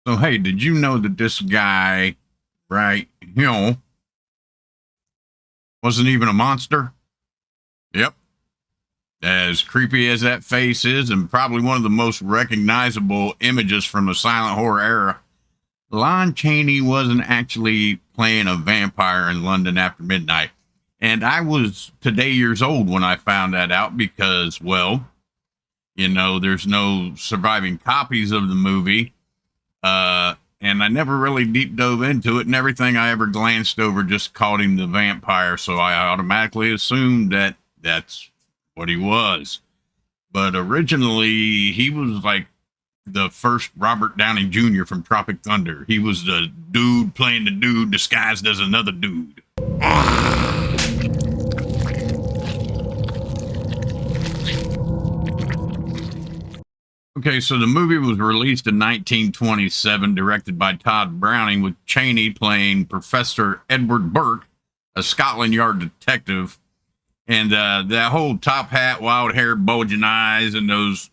So, hey, did you know that this guy right here wasn't even a monster? Yep. As creepy as that face is, and probably one of the most recognizable images from the silent horror era, Lon Chaney wasn't actually playing a vampire in London After Midnight. And I was today years old when I found that out because, well, there's no surviving copies of the movie. And I never really deep dove into it, and everything I ever glanced over just called him the vampire. So I automatically assumed that that's what he was. But originally, he was like the first Robert Downey Jr. from Tropic Thunder. He was the dude playing the dude disguised as another dude. Okay, so the movie was released in 1927, directed by Todd Browning, with Chaney playing Professor Edward Burke, a Scotland Yard detective. And that whole top hat, wild hair, bulging eyes, and those,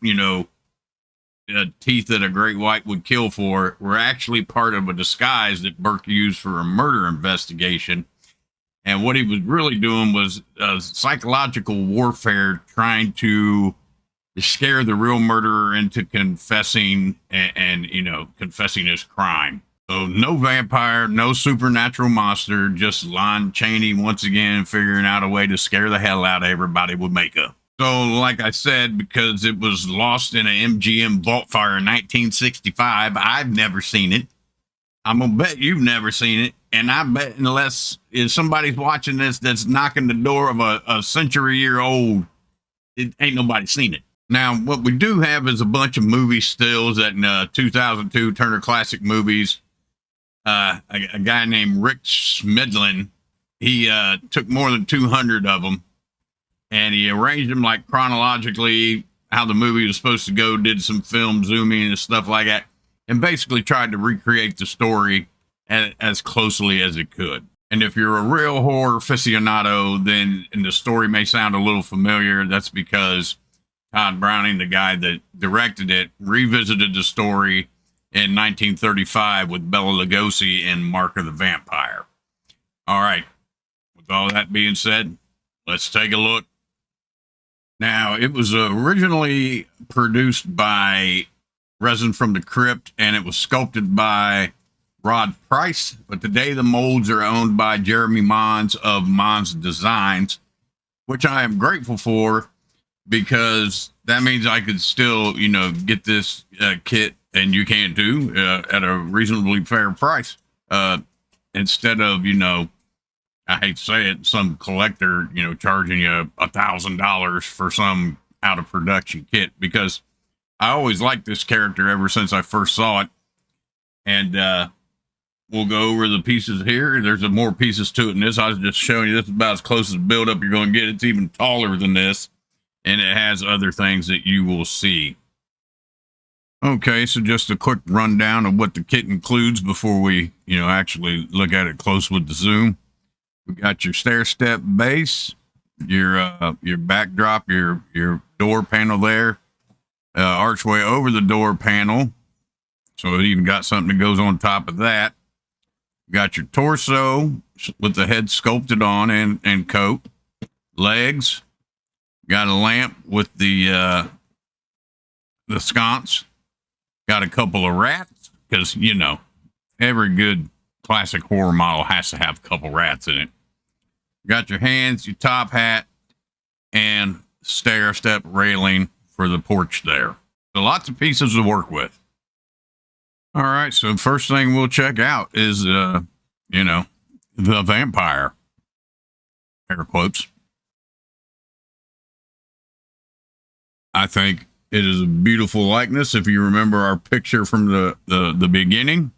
teeth that a great white would kill for were actually part of a disguise that Burke used for a murder investigation. And what he was really doing was psychological warfare, trying to scare the real murderer into confessing and confessing his crime. So no vampire, no supernatural monster, just Lon Chaney once again figuring out a way to scare the hell out of everybody with makeup. So, like I said, because it was lost in an MGM vault fire in 1965, I've never seen it. I'm gonna bet you've never seen it, and I bet unless if somebody's watching this that's knocking the door of a century-year-old, it ain't nobody seen it. Now, what we do have is a bunch of movie stills at 2002 Turner Classic Movies. A guy named Rick Smedlin, he took more than 200 of them, and he arranged them like chronologically, how the movie was supposed to go, did some film zooming and stuff like that, and basically tried to recreate the story as closely as it could. And if you're a real horror aficionado, then and the story may sound a little familiar, that's because Todd Browning, the guy that directed it, revisited the story in 1935 with Bela Lugosi in Mark of the Vampire. All right. With all that being said, let's take a look. Now, it was originally produced by Resin from the Crypt, and it was sculpted by Rod Price, but today the molds are owned by Jeremy MONZ of MONZ Designs, which I am grateful for because that means I could still, get this kit, and you can too, at a reasonably fair price. Instead of, I hate to say it, some collector, charging you $1,000 for some out of production kit, because I always liked this character ever since I first saw it. And we'll go over the pieces here. There's more pieces to it than this. I was just showing you this is about as close as build up you're going to get. It's even taller than this, and it has other things that you will see. Okay, so just a quick rundown of what the kit includes before we, actually look at it close with the zoom. We got your stair step base, your backdrop, your door panel there, archway over the door panel. So it even got something that goes on top of that. Got your torso with the head sculpted on and coat, legs. Got a lamp with the sconce. Got a couple of rats because every good classic horror model has to have a couple rats in it. Got your hands, your top hat, and stair step railing for the porch there. So lots of pieces to work with. All right, so first thing we'll check out is, the vampire, air quotes. I think it is a beautiful likeness. If you remember our picture from the beginning,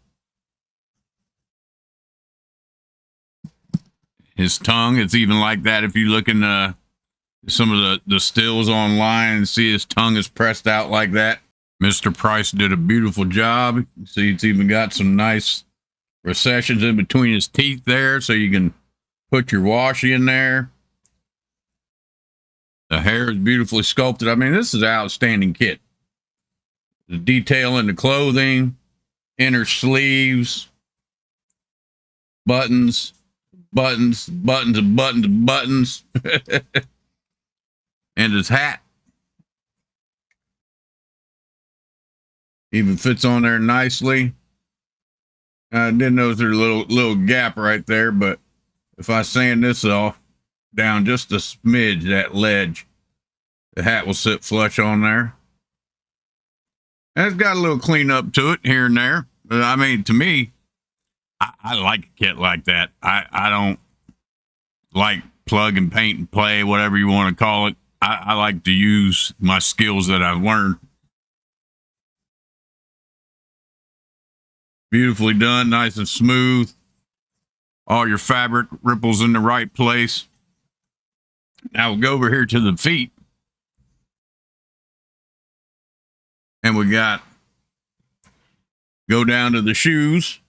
his tongue, it's even like that. If you look in some of the stills online and see his tongue is pressed out like that. Mr. Price did a beautiful job. See, it's even got some nice recessions in between his teeth there, so you can put your washi in there. The hair is beautifully sculpted. I mean, this is an outstanding kit. The detail in the clothing, inner sleeves, buttons, buttons, buttons, and buttons, and buttons. And his hat even fits on there nicely. I didn't notice there's a little gap right there, but if I sand this off down just a smidge, that ledge, the hat will sit flush on there. And it's got a little cleanup to it here and there. But I mean, to me, I like a kit like that. I don't like plug and paint and play, whatever you want to call it. I like to use my skills that I've learned. Beautifully done, nice and smooth. All your fabric ripples in the right place. Now we'll go over here to the feet. And we got, go down to the shoes.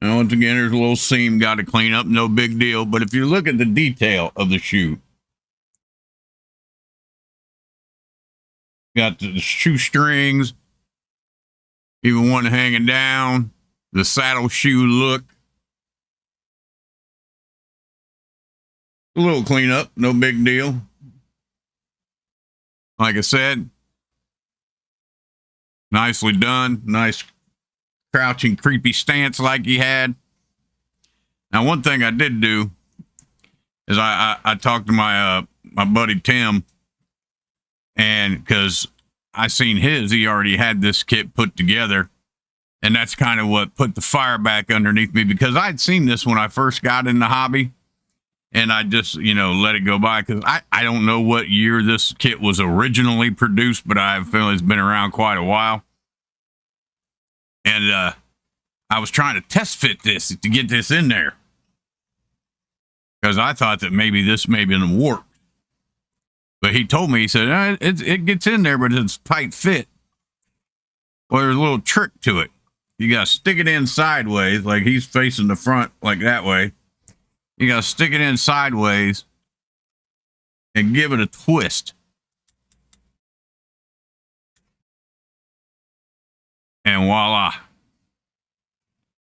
And once again, there's a little seam got to clean up, no big deal. But if you look at the detail of the shoe, got the shoestrings, even one hanging down, the saddle shoe look. A little cleanup, no big deal. Like I said, nicely done. Nice crouching, creepy stance like he had. Now, one thing I did do is I talked to my my buddy Tim, and because I seen his, he already had this kit put together, and that's kind of what put the fire back underneath me, because I'd seen this when I first got in the hobby, and I just, you know, let it go by, because I don't know what year this kit was originally produced, but I have a feeling it's been around quite a while. And I was trying to test fit this to get this in there, because I thought that maybe this may be in a warp. But he told me, he said, it gets in there, but it's tight fit. Well, there's a little trick to it. You got to stick it in sideways, like he's facing the front, like that way. You got to stick it in sideways and give it a twist. And voila.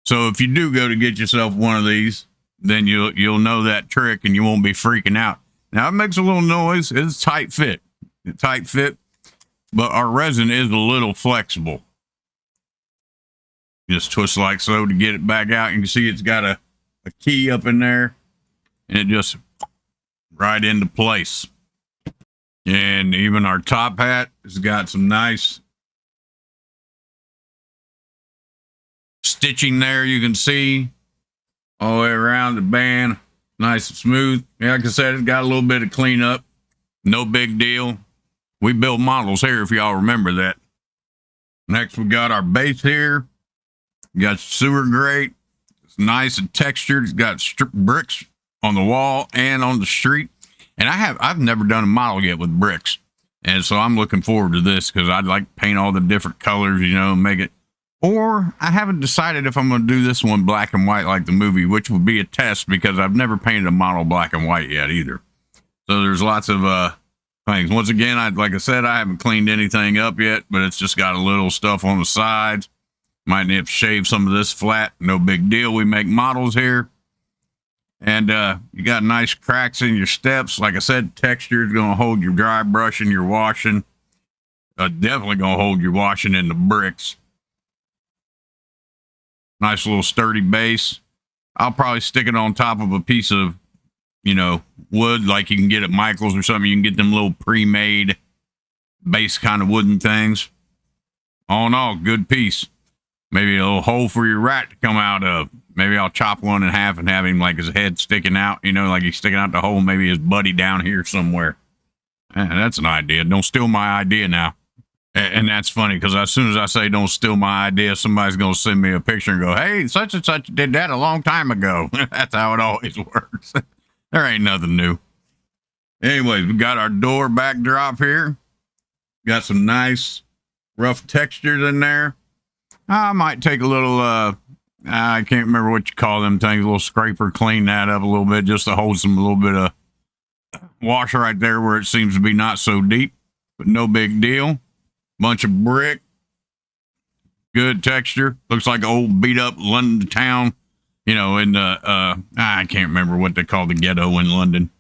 So if you do go to get yourself one of these, then you'll know that trick and you won't be freaking out. Now, it makes a little noise. It's tight fit. But our resin is a little flexible. Just twist like so to get it back out. You can see it's got a key up in there, and it just right into place. And even our top hat has got some nice stitching there. You can see all the way around the band. Nice and smooth. Yeah, like I said, it's got a little bit of cleanup. No big deal. We build models here, if y'all remember that. Next, we got our base here. We got sewer grate. It's nice and textured. It's got bricks on the wall and on the street. And I've never done a model yet with bricks. And so I'm looking forward to this, because I'd like to paint all the different colors, you know, make it. Or I haven't decided if I'm going to do this one black and white like the movie, which will be a test, because I've never painted a model black and white yet either. So there's lots of things. Once again, like I said, I haven't cleaned anything up yet, but it's just got a little stuff on the sides. Might have to shave some of this flat. No big deal. We make models here. And you got nice cracks in your steps. Like I said, texture is going to hold your dry brush and your washing. Definitely going to hold your washing in the bricks. Nice little sturdy base. I'll probably stick it on top of a piece of, you know, wood like you can get at Michael's or something. You can get them little pre-made base kind of wooden things. All in all, good piece. Maybe a little hole for your rat to come out of. Maybe I'll chop one in half and have him like his head sticking out, you know, like he's sticking out the hole. Maybe his buddy down here somewhere. That's an idea. Don't steal my idea now. And that's funny, because as soon as I say don't steal my idea, somebody's going to send me a picture and go, hey, such and such did that a long time ago. That's how it always works. There ain't nothing new. Anyways, we got our door backdrop here. Got some nice rough textures in there. I might take a little, I can't remember what you call them things, a little scraper, clean that up a little bit just to hold a little bit of wash right there where it seems to be not so deep, but no big deal. Bunch of brick. good texture. Looks like an old beat up London town, you know, in the, I can't remember what they call the ghetto in London.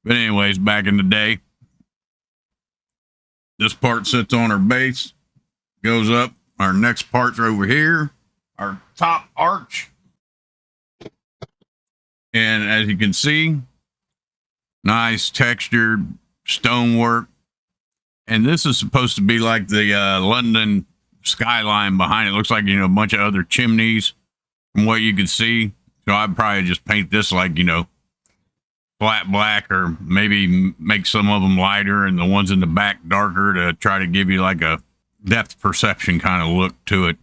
But anyways, back in the day, this part sits on our base, goes up. Our next parts are over here, our top arch. And as you can see, nice textured stonework. And this is supposed to be like the London skyline behind it. Looks like, you know, a bunch of other chimneys from what you can see. So I'd probably just paint this like, you know, flat black, or maybe make some of them lighter and the ones in the back darker to try to give you like a depth perception kind of look to it.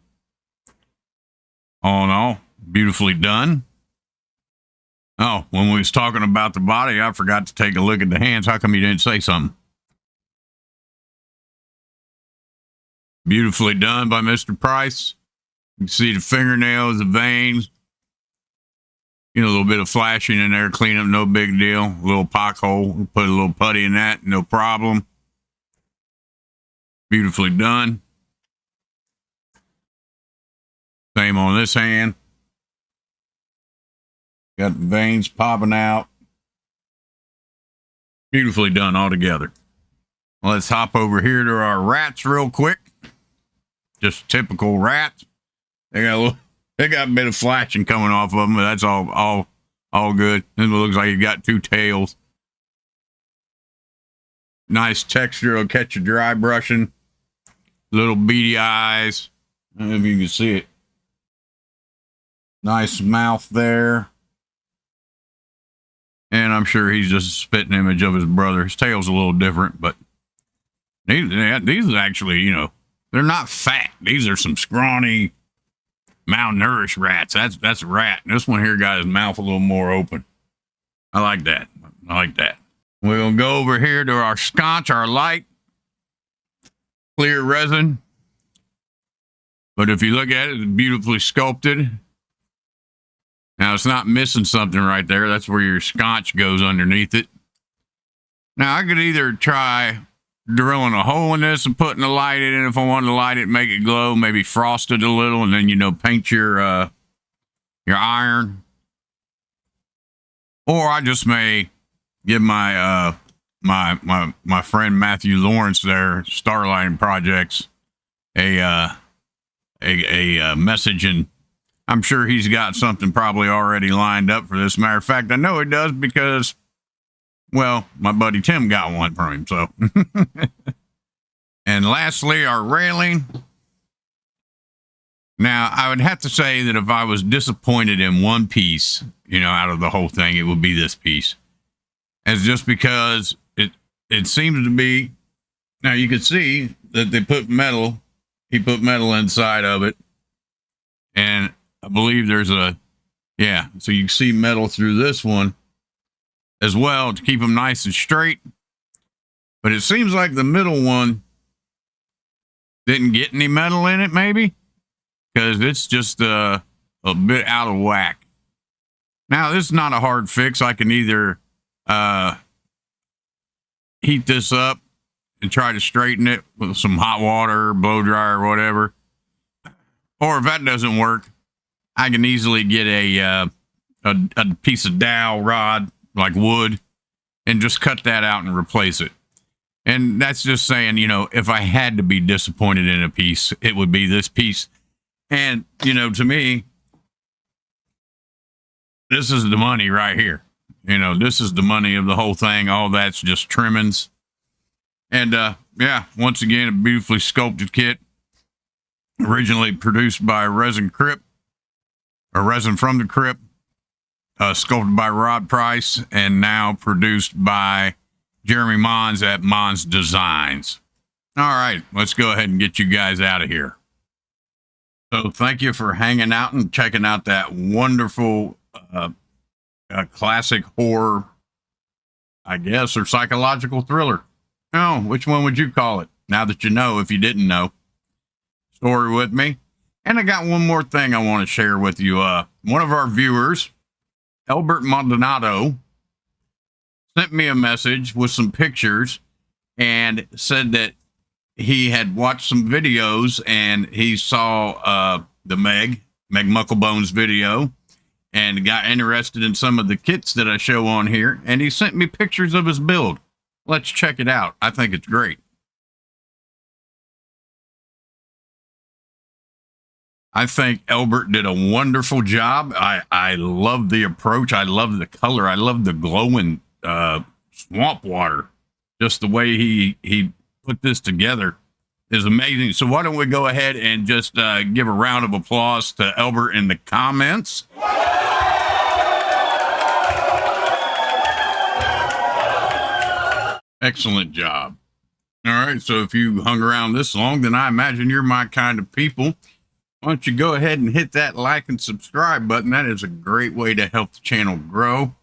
All in all, beautifully done. Oh, when we was talking about the body, I forgot to take a look at the hands. How come you didn't say something? Beautifully done by Mr. Price. You can see the fingernails, the veins. You know, a little bit of flashing in there, clean up, no big deal. A little pothole, put a little putty in that, no problem. Beautifully done. Same on this hand. Got the veins popping out. Beautifully done altogether. Let's hop over here to our rats real quick. Just typical rats. They got a bit of flashing coming off of them, but that's all good. It looks like you got two tails. Nice texture. Will catch your dry brushing. Little beady eyes. I don't know if you can see it. Nice mouth there. And I'm sure he's just a spitting image of his brother. His tail's a little different, but these are actually, you know, they're not fat. These are some scrawny, malnourished rats. That's a rat. And this one here got his mouth a little more open. I like that. I like that. We'll go over here to our sconce, our light clear resin. But if you look at it, it's beautifully sculpted. Now, it's not missing something right there. That's where your sconce goes underneath it. Now, I could either try drilling a hole in this and putting a light in it if I wanted to light it, make it glow, maybe frost it a little, and then, you know, paint your iron. Or I just may give my my friend Matthew Lawrence there, Starlighting Projects, a message, and I'm sure he's got something probably already lined up for this. Matter of fact, I know he does because, well, my buddy Tim got one from him. So, and lastly, our railing. Now, I would have to say that if I was disappointed in one piece, you know, out of the whole thing, it would be this piece. It's just because it seems to be, now you can see that they put metal, he put metal inside of it. And I believe there's so you can see metal through this one as well to keep them nice and straight. But it seems like the middle one didn't get any metal in it, maybe, because it's just a bit out of whack. Now, this is not a hard fix. I can either heat this up and try to straighten it with some hot water, blow dryer, or whatever. Or if that doesn't work, I can easily get a piece of dowel rod, like wood, and just cut that out and replace it. And that's just saying, you know, if I had to be disappointed in a piece, it would be this piece. And, you know, to me, this is the money right here. You know, this is the money of the whole thing. All that's just trimmings. And, yeah, once again, a beautifully sculpted kit. Originally produced by Resin Crypt, or Resin from the Crypt, sculpted by Rod Price, and now produced by Jeremy MONZ at MONZ Designs. All right, let's go ahead and get you guys out of here. So thank you for hanging out and checking out that wonderful classic horror, I guess, or psychological thriller. Oh, which one would you call it? Now that you know, if you didn't know. Story with me. And I got one more thing I want to share with you. One of our viewers, Albert Maldonado, sent me a message with some pictures and said that he had watched some videos and he saw the Meg Mucklebone's video and got interested in some of the kits that I show on here, and he sent me pictures of his build. Let's check it out. I think it's great. I think Elbert did a wonderful job. I love the approach. I love the color. I love the glowing swamp water. Just the way he put this together is amazing. So why don't we go ahead and just give a round of applause to Elbert in the comments. Excellent job. All right, so if you hung around this long, then I imagine you're my kind of people. Why don't you go ahead and hit that like and subscribe button? That is a great way to help the channel grow.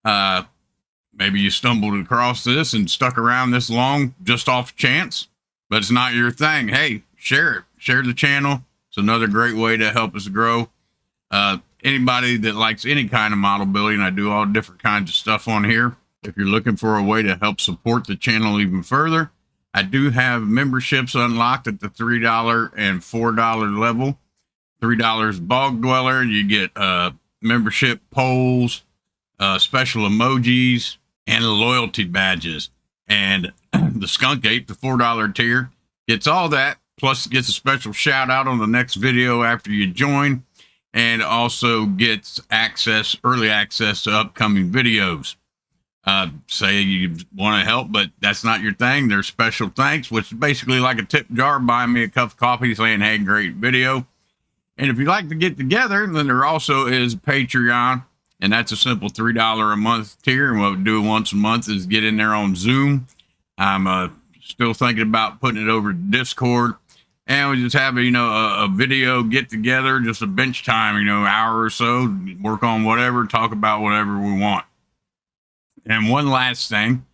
Maybe you stumbled across this and stuck around this long just off chance, but it's not your thing. Hey, share it. Share the channel. It's another great way to help us grow. Anybody that likes any kind of model building, I do all different kinds of stuff on here. If you're looking for a way to help support the channel even further, I do have memberships unlocked at the $3 and $4 level. $3 Bog Dweller, you get membership polls, special emojis, and loyalty badges. And the Skunk Ape, the $4 tier, gets all that, plus gets a special shout out on the next video after you join, and also gets access, early access to upcoming videos. Say you want to help, but that's not your thing. There's special thanks, which is basically like a tip jar, buying me a cup of coffee saying, hey, great video. And if you'd like to get together, then there also is Patreon, and that's a simple $3 a month tier. And what we do once a month is get in there on Zoom. I'm still thinking about putting it over to Discord, and we just have a video get together, just a bench time, hour or so, work on whatever, talk about whatever we want. And one last thing,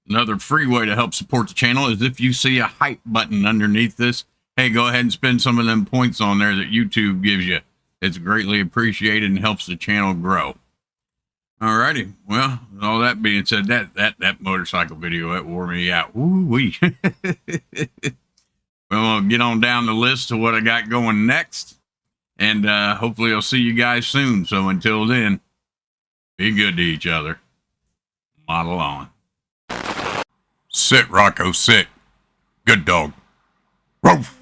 another free way to help support the channel is if you see a hype button underneath this, hey, go ahead and spend some of them points on there that YouTube gives you. It's greatly appreciated and helps the channel grow. Alrighty, well, with all that being said, that motorcycle video, that wore me out. Woo-wee. We'll get on down the list to what I got going next, and hopefully I'll see you guys soon. So until then, be good to each other. Model on. Sit, Rocco, sit. Good dog. Roof.